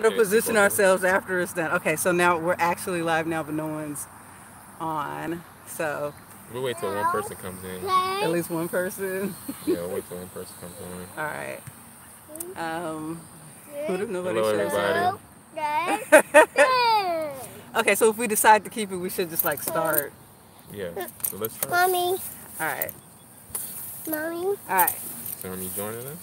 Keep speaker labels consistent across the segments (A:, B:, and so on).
A: To position ourselves after it's done. Okay, so now we're actually live now, but no one's on. So
B: we'll wait till one person comes in.
A: At least one person.
B: Yeah, we'll wait till one person comes in.
A: All right. Nobody
B: Hello,
A: shows
B: everybody.
A: Okay, so if we decide to keep it, we should just like start.
B: Yeah. So let's start.
C: Mommy.
A: All right.
C: Mommy.
A: All right.
B: So are you joining us?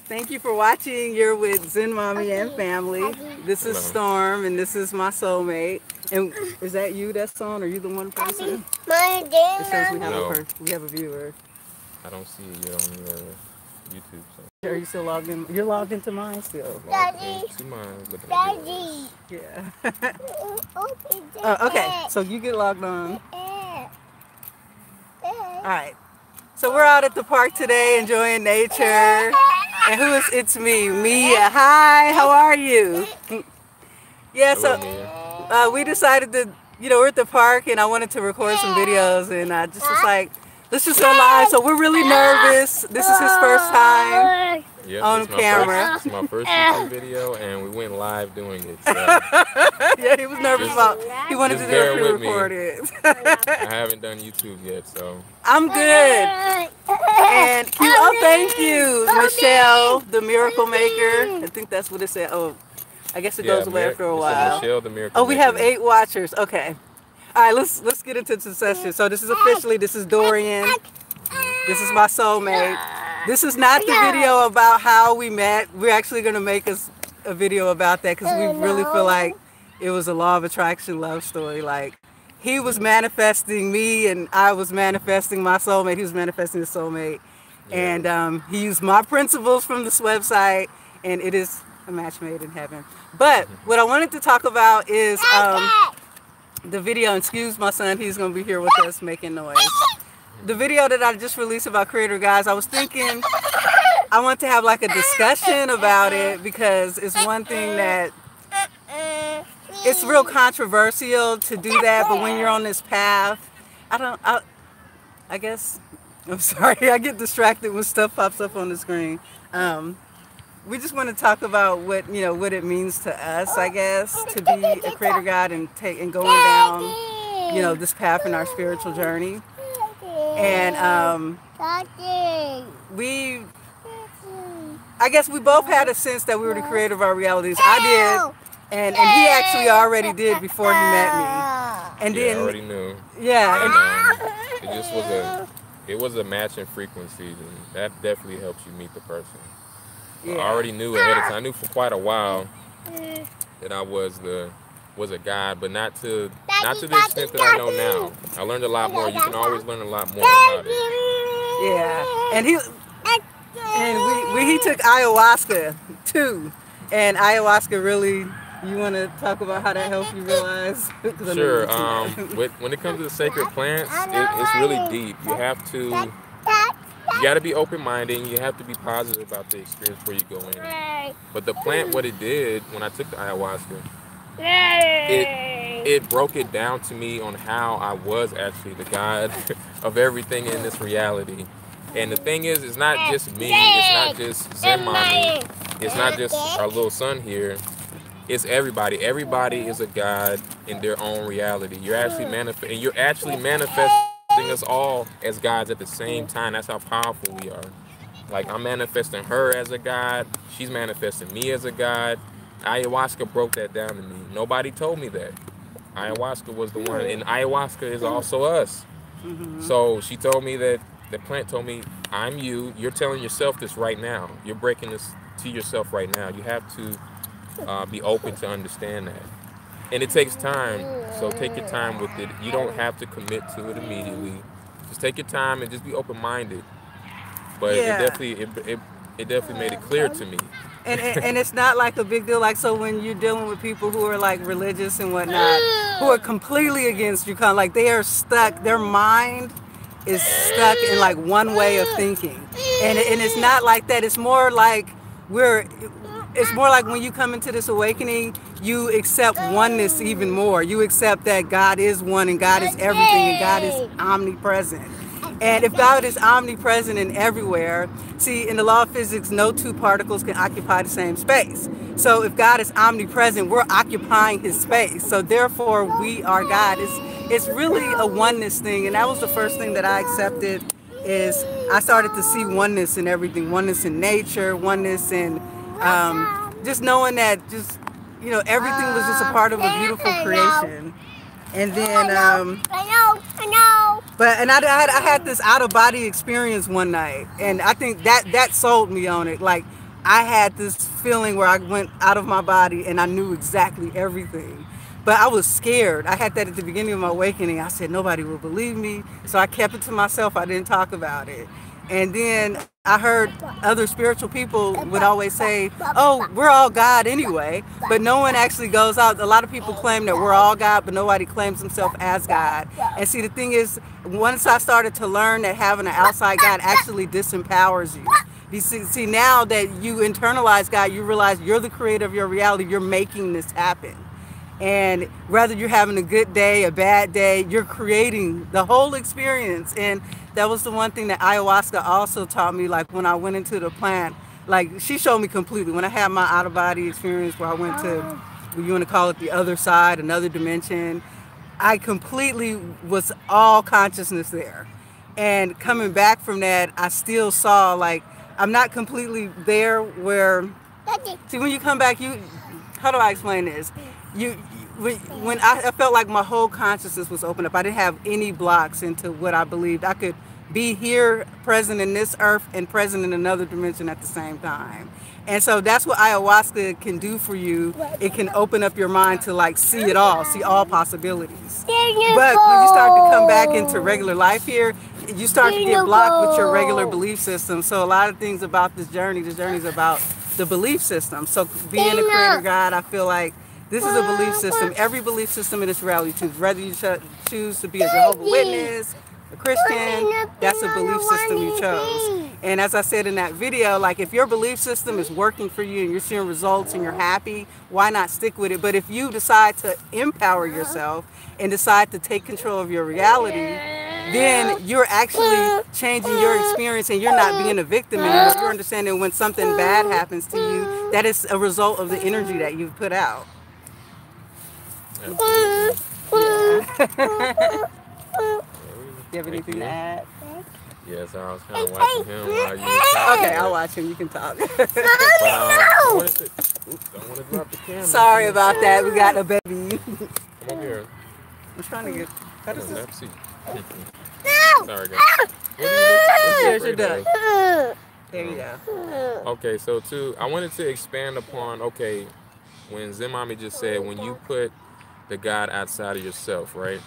A: Thank you for watching. You're with Zen Mommy and Family. This is Storm, and this is my soulmate. And is that you that's on, or are you the one person? It says we have a viewer.
B: I don't see it yet on your YouTube. So.
A: Are you still logged in? You're logged into mine still.
C: Daddy.
B: To mine,
C: Daddy.
A: Yeah. Okay, so you get logged on. All right. So we're out at the park today enjoying nature. And who is it's me, Mia. Hi, how are you? Yeah, so we decided to, we're at the park and I wanted to record some videos and I just was like, let's just go live. So we're really nervous. This is his first time on camera.
B: This is my first YouTube video and we went live doing it. So.
A: Yeah, he was nervous he wanted to do it pre-recorded.
B: I haven't done YouTube yet, so.
A: I'm good. And thank you, Michelle, the Miracle Maker. I think that's what it said. Oh, I guess it goes away after a while.
B: Michelle, the Miracle Maker.
A: We have 8 watchers. Okay. All right, let's get into the session. So this is Dorian. This is my soulmate. This is not the video about how we met. We're actually going to make a video about that because we really feel like it was a law of attraction love story. Like, he was manifesting me and I was manifesting my soulmate. He was manifesting his soulmate. Yeah. And he used my principles from this website, and it is a match made in heaven. But what I wanted to talk about is the video. Excuse my son, he's going to be here with us making noise. The video that I just released about Creator Guys, I was thinking I want to have like a discussion about it because it's one thing that it's real controversial to do that, but when you're on this path, I guess, I'm sorry, I get distracted when stuff pops up on the screen. We just want to talk about what it means to us, I guess, to be a creator God and going down, this path in our spiritual journey. And I guess we both had a sense that we were the creator of our realities. I did. And he actually already did before he met me. And then
B: I already knew.
A: Yeah.
B: And, it just was a match in frequencies, and that definitely helps you meet the person. Yeah. I already knew ahead of time. I knew for quite a while that I was a God, but not to the extent that I know now. I learned a lot more. You can always learn a lot more about it.
A: Yeah. And he took ayahuasca too. And ayahuasca really, you want to talk about how that helps you realize?
B: Sure. When it comes to the sacred plants, it's really deep. You got to be open-minded and you have to be positive about the experience before you go in. But the plant, what it did when I took the ayahuasca, it broke it down to me on how I was actually the God of everything in this reality. And the thing is, it's not just me, it's not just Zen Mommy, it's not just our little son here, it's everybody. Everybody is a God in their own reality. You're actually manifesting us all as gods at the same time. That's how powerful we are. Like, I'm manifesting her as a God, she's manifesting me as a God. Ayahuasca broke that down to me. Nobody told me that. Ayahuasca was the one, and ayahuasca is also us. So she told me that, the plant told me, I'm you. You're telling yourself this right now. You're breaking this to yourself right now. You have to be open to understand that. And it takes time, so take your time with it. You don't have to commit to it immediately. Just take your time and just be open-minded. But it definitely made it clear to me.
A: And it's not like a big deal. Like, so when you're dealing with people who are like religious and whatnot, who are completely against you, kind of like they are stuck, their mind is stuck in like one way of thinking. And it's not like that. It's more like when you come into this awakening, you accept oneness even more. You accept that God is one and God is everything and God is omnipresent. And if God is omnipresent and everywhere, see, in the law of physics, no two particles can occupy the same space. So if God is omnipresent, we're occupying his space. So therefore, we are God. It's really a oneness thing. And that was the first thing that I accepted, is I started to see oneness in everything. Oneness in nature, oneness in just knowing that just, everything was just a part of a beautiful creation. And then,
C: I know.
A: but and I had this out of body experience one night, and I think that sold me on it. Like, I had this feeling where I went out of my body and I knew exactly everything. But I was scared. I had that at the beginning of my awakening. I said nobody will believe me, so I kept it to myself. I didn't talk about it. And then I heard other spiritual people would always say, oh, we're all God anyway. But no one actually goes out. A lot of people claim that we're all God, but nobody claims themselves as God. And see, the thing is, once I started to learn that having an outside God actually disempowers you. You see, now that you internalize God, you realize you're the creator of your reality. You're making this happen. And whether you're having a good day, a bad day, you're creating the whole experience. And that was the one thing that ayahuasca also taught me. Like, when I went into the plant, like, she showed me completely. When I had my out-of-body experience where I went to, you want to call it the other side, another dimension, I completely was all consciousness there. And coming back from that, I still saw, like, I'm not completely there where, see, when you come back, how do I explain this? When I felt like my whole consciousness was open up, I didn't have any blocks into what I believed. I could be here, present in this earth, and present in another dimension at the same time. And so that's what ayahuasca can do for you. It can open up your mind to, like, see it all, see all possibilities. But when you start to come back into regular life here, you start to get blocked with your regular belief system. So a lot of things about this journey is about the belief system. So being a creator God, I feel like this is a belief system. Every belief system in this reality, you choose. Whether you choose to be a Jehovah's Witness, a Christian, that's a belief system you chose. And as I said in that video, like, if your belief system is working for you and you're seeing results and you're happy, why not stick with it? But if you decide to empower yourself and decide to take control of your reality, then you're actually changing your experience and you're not being a victim anymore. You're understanding when something bad happens to you, that is a result of the energy that you've put out.
B: Absolutely.
A: Do you have anything to add?
B: Yes, I was kind of watching him while you were talking.
A: Okay, I'll watch him. You can talk.
B: But, don't want to drop the camera.
A: Sorry about that. We got a baby.
B: Come over here.
A: I'm trying to get. How does this?
B: Pepsi. Sorry, guys.
A: There's your duck. There you go.
B: Okay, so I wanted to expand upon, okay, when Zimami just said, when you put the God outside of yourself, right?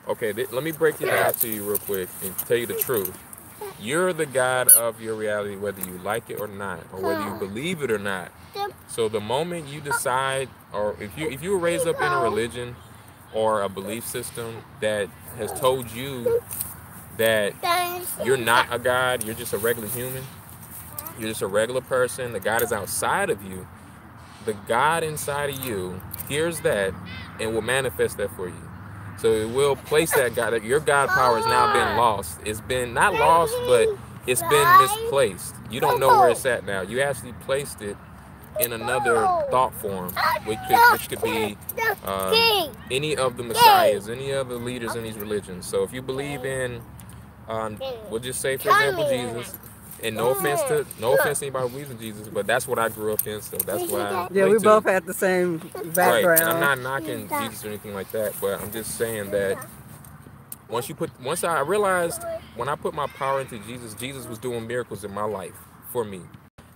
B: Okay, let me break it down to you real quick and tell you the truth. You're the God of your reality, whether you like it or not, or whether you believe it or not. So the moment you decide, or if you were raised up in a religion or a belief system that has told you that you're not a God, you're just a regular human, you're just a regular person, the God is outside of you, the God inside of you hears that and will manifest that for you. So it will place that God, your God power has now been lost. It's been not lost, but it's been misplaced. You don't know where it's at now. You actually placed it in another thought form, which could be any of the messiahs, any of the leaders in these religions. So if you believe in, we'll just say, for example, Jesus. And no offense to anybody who believes in Jesus, but that's what I grew up in, so that's what I
A: Yeah, we both had the same background.
B: Right, and I'm not knocking Jesus or anything like that, but I'm just saying that once I realized when I put my power into Jesus, Jesus was doing miracles in my life for me.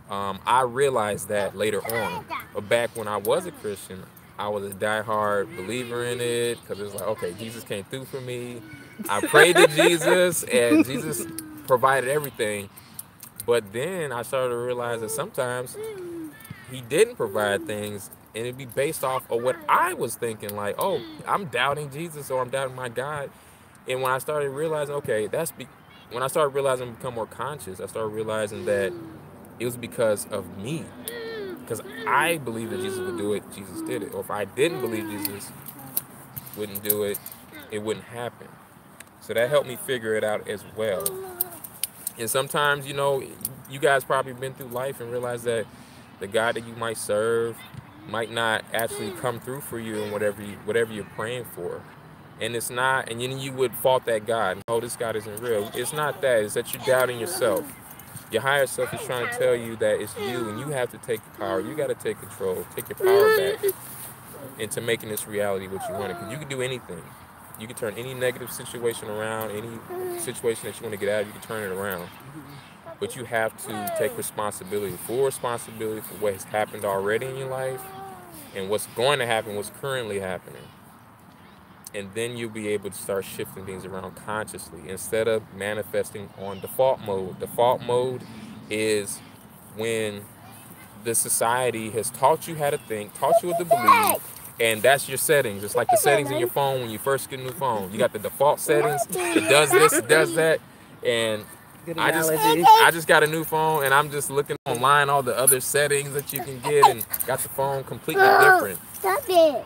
B: I realized that later on, but back when I was a Christian, I was a diehard believer in it because it's like, okay, Jesus came through for me. I prayed to Jesus, and Jesus provided everything. But then I started to realize that sometimes he didn't provide things, and it'd be based off of what I was thinking, like, oh, I'm doubting Jesus or I'm doubting my God. And when I started realizing, okay, when I started realizing, become more conscious, I started realizing that it was because of me. Because I believed that Jesus would do it, Jesus did it. Or if I didn't believe Jesus wouldn't do it, it wouldn't happen. So that helped me figure it out as well. And sometimes, you know, you guys probably been through life and realize that the God that you might serve might not actually come through for you in whatever you're praying for. And it's not, and then you would fault that God. Oh, this God isn't real. It's not that. It's that you're doubting yourself. Your higher self is trying to tell you that it's you, and you have to take the power. You got to take control. Take your power back into making this reality what you want. Because you can do anything. You can turn any negative situation around, any situation that you want to get out of, you can turn it around. But you have to take responsibility, full responsibility for what has happened already in your life and what's going to happen, what's currently happening. And then you'll be able to start shifting things around consciously instead of manifesting on default mode. Default mode is when the society has taught you how to think, taught you what to believe, and that's your settings. It's like the settings in your phone when you first get a new phone. You got the default settings. It does this, it does that. And I just got a new phone, and I'm just looking online all the other settings that you can get, and got the phone completely different.
C: Stop it.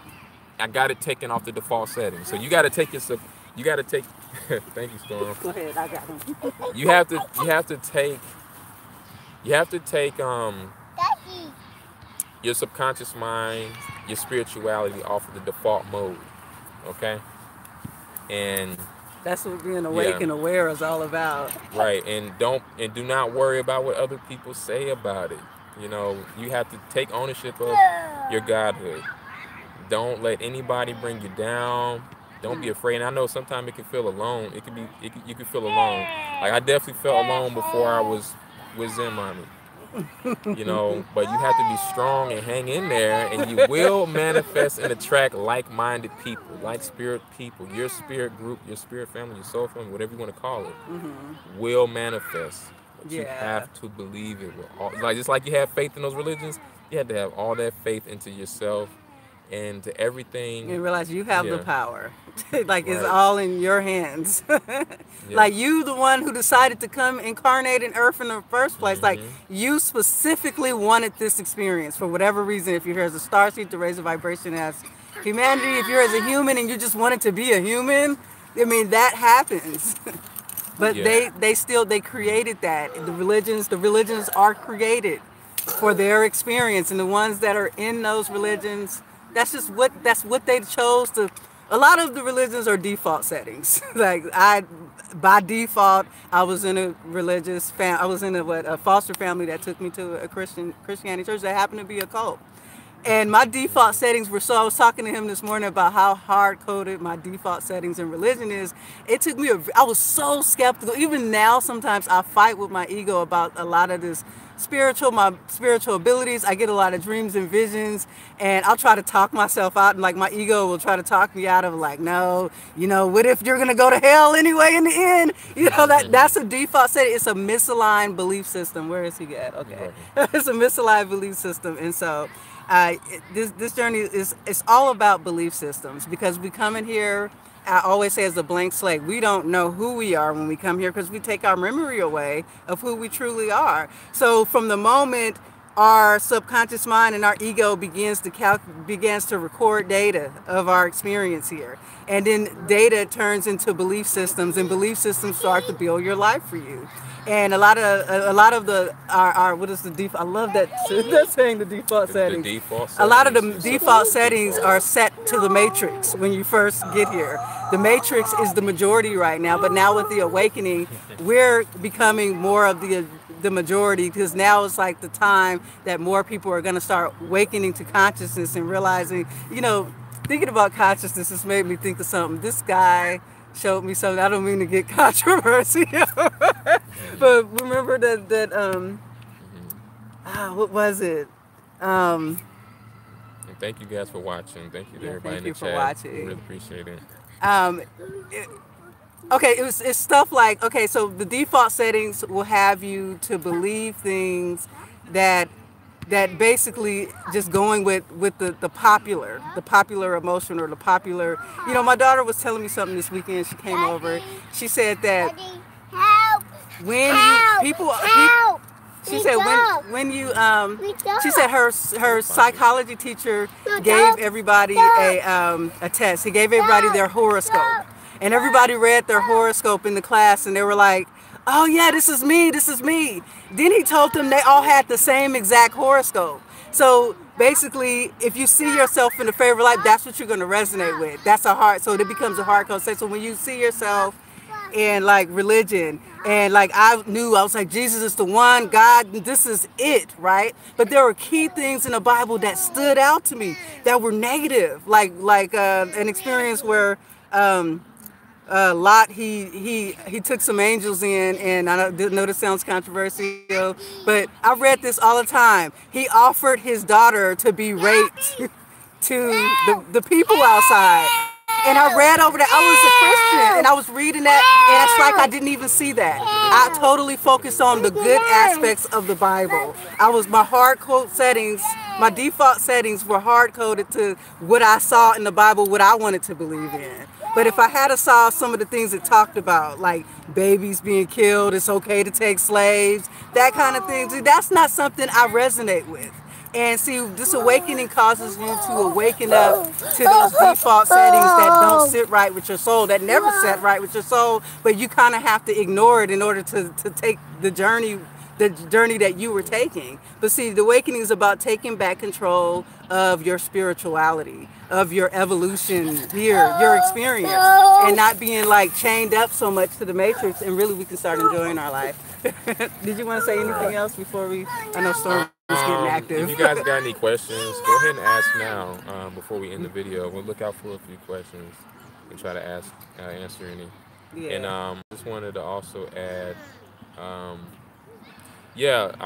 B: I got it taken off the default settings. So you got to take yourself. You got to take. Thank you, Storm.
A: Go ahead, I got him.
B: You have to take. Your subconscious mind, your spirituality off of the default mode. Okay. And
A: that's what being awake and aware is all about.
B: Right, and do not worry about what other people say about it. You know, you have to take ownership of your godhood. Don't let anybody bring you down. Don't be afraid. And I know sometimes it can feel alone. You can feel alone. Like I definitely felt alone before I was with Zen Mommy. You know, but you have to be strong and hang in there, and you will manifest and attract like-minded people, like spirit people. Your spirit group, your spirit family, your soul family, whatever you want to call it, will manifest. But you have to believe it. Just like you have faith in those religions, you have to have all that faith into yourself and to everything.
A: And realize you have the power. Like it's all in your hands. Like you the one who decided to come incarnate in earth in the first place. Like you specifically wanted this experience for whatever reason. If you're here as a starseed to raise a vibration as humanity, if you're as a human and you just wanted to be a human, I mean that happens. But they created that. The religions are created for their experience, and the ones that are in those religions, that's what they chose to. A lot of the religions are default settings. Like by default, I was in a religious I was in a foster family that took me to a Christianity church that happened to be a cult. And my default settings were I was talking to him this morning about how hard-coded my default settings in religion is. It took me I was so skeptical. Even now, sometimes I fight with my ego about a lot of this my spiritual abilities. I get a lot of dreams and visions, and I'll try to talk myself out, and like my ego will try to talk me out of like, no, you know, what if you're gonna go to hell anyway in the end? You know, that's a default setting. It's a misaligned belief system. Where is he at? Okay. It's a misaligned belief system. And so this journey it's all about belief systems, because we come in here, I always say, as a blank slate. We don't know who we are when we come here because we take our memory away of who we truly are. So from the moment our subconscious mind and our ego begins to record data of our experience here, and then data turns into belief systems, and belief systems start to build your life for you. And a lot of our what is the default? I love that saying, the default settings.
B: The default settings.
A: A lot of the default settings are set to the matrix when you first get here. The matrix is the majority right now, but now with the awakening, we're becoming more of the majority, because now it's like the time that more people are going to start awakening to consciousness and realizing, you know, thinking about consciousness has made me think of something. This guy showed me something. I don't mean to get controversial, but remember that what was it?
B: And thank you guys for watching. Thank you to everybody in the chat.
A: For watching.
B: I really appreciate it.
A: Okay, it's stuff like, okay, so the default settings will have you to believe things that basically just going with the popular emotion, or the popular, you know. My daughter was telling me something this weekend. She came over. She said that when she said her psychology teacher gave everybody a test. He gave everybody their horoscope. and everybody read their horoscope in the class, and they were like, oh yeah, this is me, this is me. Then he told them they all had the same exact horoscope. So basically, if you see yourself in the favorite light, that's what you're going to resonate with. That's a heart, so it becomes a heart concept. So when you see yourself in like religion, and like I was like, Jesus is the one, God, this is it, right? But there were key things in the Bible that stood out to me that were negative, like an experience where Lot, he took some angels in, and I know this sounds controversial, but I read this all the time. He offered his daughter to be raped to the people outside. And I read over that. I was a Christian, and I was reading that, and it's like I didn't even see that. I totally focused on the good aspects of the Bible. My hard code settings, my default settings were hard coded to what I saw in the Bible, what I wanted to believe in. But if I had saw some of the things it talked about, like babies being killed, it's okay to take slaves, that kind of thing, that's not something I resonate with. And see, this awakening causes you to awaken up to those default settings that don't sit right with your soul, that never set right with your soul, but you kind of have to ignore it in order to take the journey that you were taking. But see, the awakening is about taking back control of your spirituality, of your evolution here, your experience, and not being like chained up so much to the matrix, and really we can start enjoying our life. Did you want to say anything else before I know Storm is getting active.
B: If you guys got any questions, go ahead and ask now before we end the video. We'll look out for a few questions and try to answer any. Yeah. And just wanted to also add, I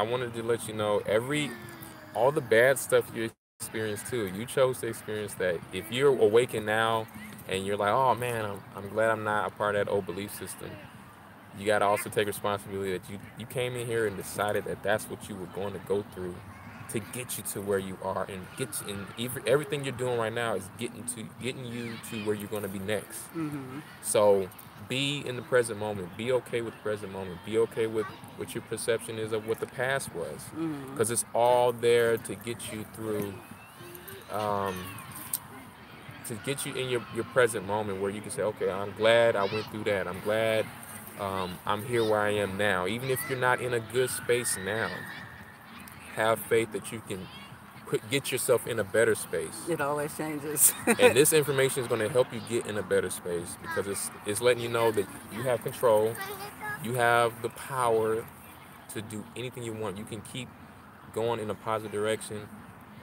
B: wanted to let you know all the bad stuff you experienced too. You chose to experience that. If you're awakened now and you're like, oh man, I'm glad I'm not a part of that old belief system. You got to also take responsibility that you came in here and decided that that's what you were going to go through to get you to where you are, and everything you're doing right now is getting you to where you're going to be next. Mm-hmm. So be in the present moment. Be okay with the present moment. Be okay with what your perception is of what the past was, because it's all there to get you through, to get you in your present moment where you can say, okay, I'm glad I went through that. I'm glad I'm here where I am now. Even if you're not in a good space now, have faith that you can get yourself in a better space.
A: It always changes.
B: And this information is going to help you get in a better space, because it's letting you know that you have control, you have the power to do anything you want. You can keep going in a positive direction,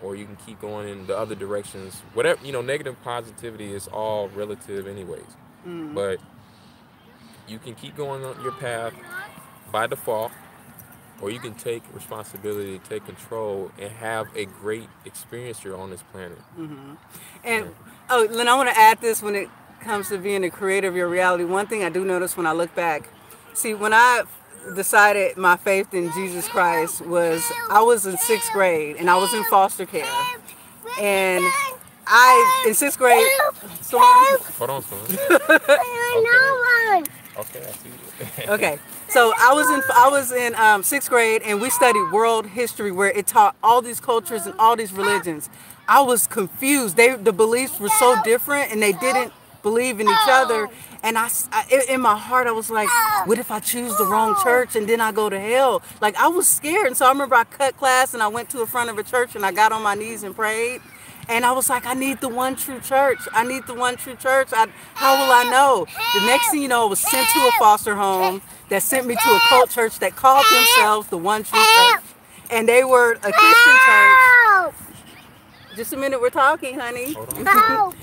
B: or you can keep going in the other directions. Whatever, negative positivity is all relative anyways. But you can keep going on your path by default, or you can take responsibility, take control, and have a great experience here on this planet.
A: And Lynn, I want to add this when it comes to being a creator of your reality. One thing I do notice when I look back, see, when I decided my faith in Jesus Christ I was in 6th grade, and I was in foster care. And in 6th grade,
B: Hold on, Storm. Okay, I see you. Okay,
A: so I was in 6th grade, and we studied world history, where it taught all these cultures and all these religions. I was confused. The beliefs were so different, and they didn't believe in each other. And in my heart, I was like, what if I choose the wrong church and then I go to hell? Like, I was scared. And so I remember I cut class and I went to the front of a church and I got on my knees and prayed. And I was like, I need the one true church. I need the one true church. How will I know? The next thing you know, I was sent to a foster home that sent me to a cult church that called themselves the one true church. And they were a Christian church. Just a minute, we're talking, honey.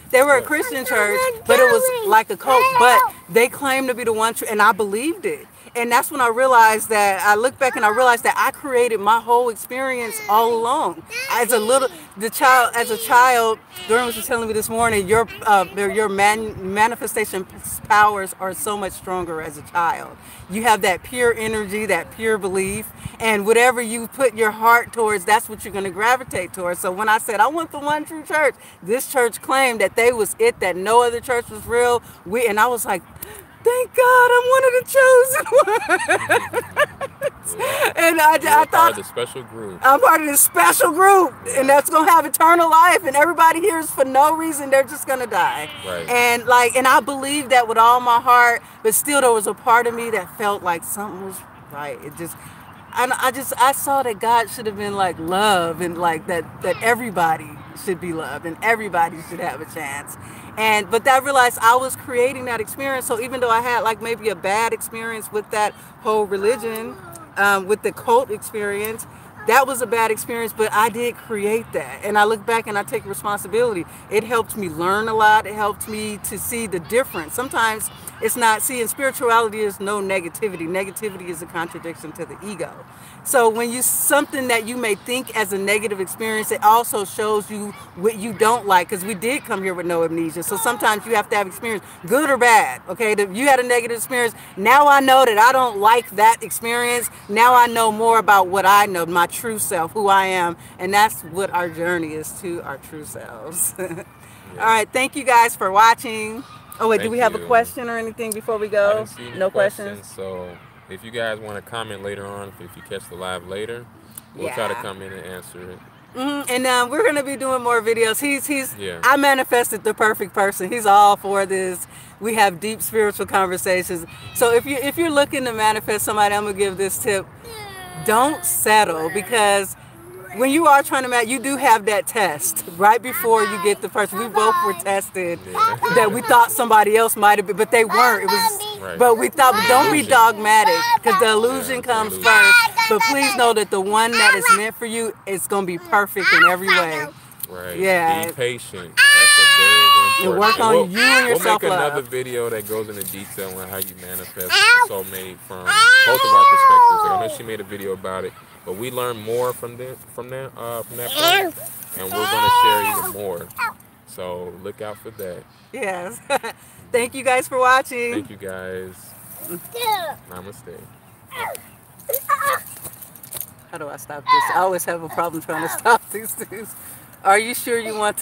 A: They were a Christian church, but it was like a cult. But they claimed to be the one true, and I believed it. And that's when I realized that, I look back and I realized that I created my whole experience all along. As a child, Doreen was telling me this morning, your manifestation powers are so much stronger as a child. You have that pure energy, that pure belief, and whatever you put your heart towards, that's what you're going to gravitate towards. So when I said, I want the one true church, this church claimed that they was it, that no other church was real. And I was like, thank God I'm one of the chosen ones.
B: Yeah.
A: And I
B: You're part
A: thought
B: of the special group.
A: I'm part of this special group, and that's gonna have eternal life. And everybody here is for no reason; they're just gonna die.
B: Right.
A: And I believe that with all my heart. But still, there was a part of me that felt like something was right. I saw that God should have been like love, and like that everybody should be loved, and everybody should have a chance. But I realized I was creating that experience. So even though I had like maybe a bad experience with that whole religion, with the cult experience, that was a bad experience, but I did create that. And I look back and I take responsibility. It helped me learn a lot. It helped me to see the difference. Sometimes it's not, in spirituality is no negativity. Negativity is a contradiction to the ego. So when something that you may think as a negative experience, it also shows you what you don't like, because we did come here with no amnesia. So sometimes you have to have experience, good or bad. Okay, you had a negative experience. Now I know that I don't like that experience. Now I know more about what I know, my true self, who I am, and that's what our journey is, to our true selves.
B: Yeah.
A: All right, thank you guys for watching. Oh wait, do
B: Thank
A: we have a
B: you.
A: question or anything before we
B: I
A: go?
B: didn't see any
A: No
B: questions.
A: questions.
B: So if you guys want to comment later on, if you catch the live later, we'll try to come in and answer it.
A: And we're gonna be doing more videos.
B: Yeah.
A: I manifested the perfect person. He's all for this. We have deep spiritual conversations. So if you're looking to manifest somebody, I'm gonna give this tip: don't settle, because when you are trying to you do have that test right before you get the person. We both were tested that we thought somebody else might have been, but they weren't. It was,
B: Right.
A: but we thought, don't be
B: Illusion.
A: dogmatic, because the illusion comes
B: illusion.
A: first. But please know that the one that is meant for you is going to be perfect in every way.
B: Right.
A: Yeah.
B: Be patient. That's a very important.
A: And work on you and your
B: We'll make
A: self-love.
B: another video that goes into detail on how you manifest a soulmate from both of our perspectives. Like, I know she made a video about it, but we learned more from that point, and we're going to share even more. So look out for that.
A: Yes. Thank you guys for watching.
B: Thank you guys. Namaste.
A: How do I stop this? I always have a problem trying to stop these things. Are you sure you want to?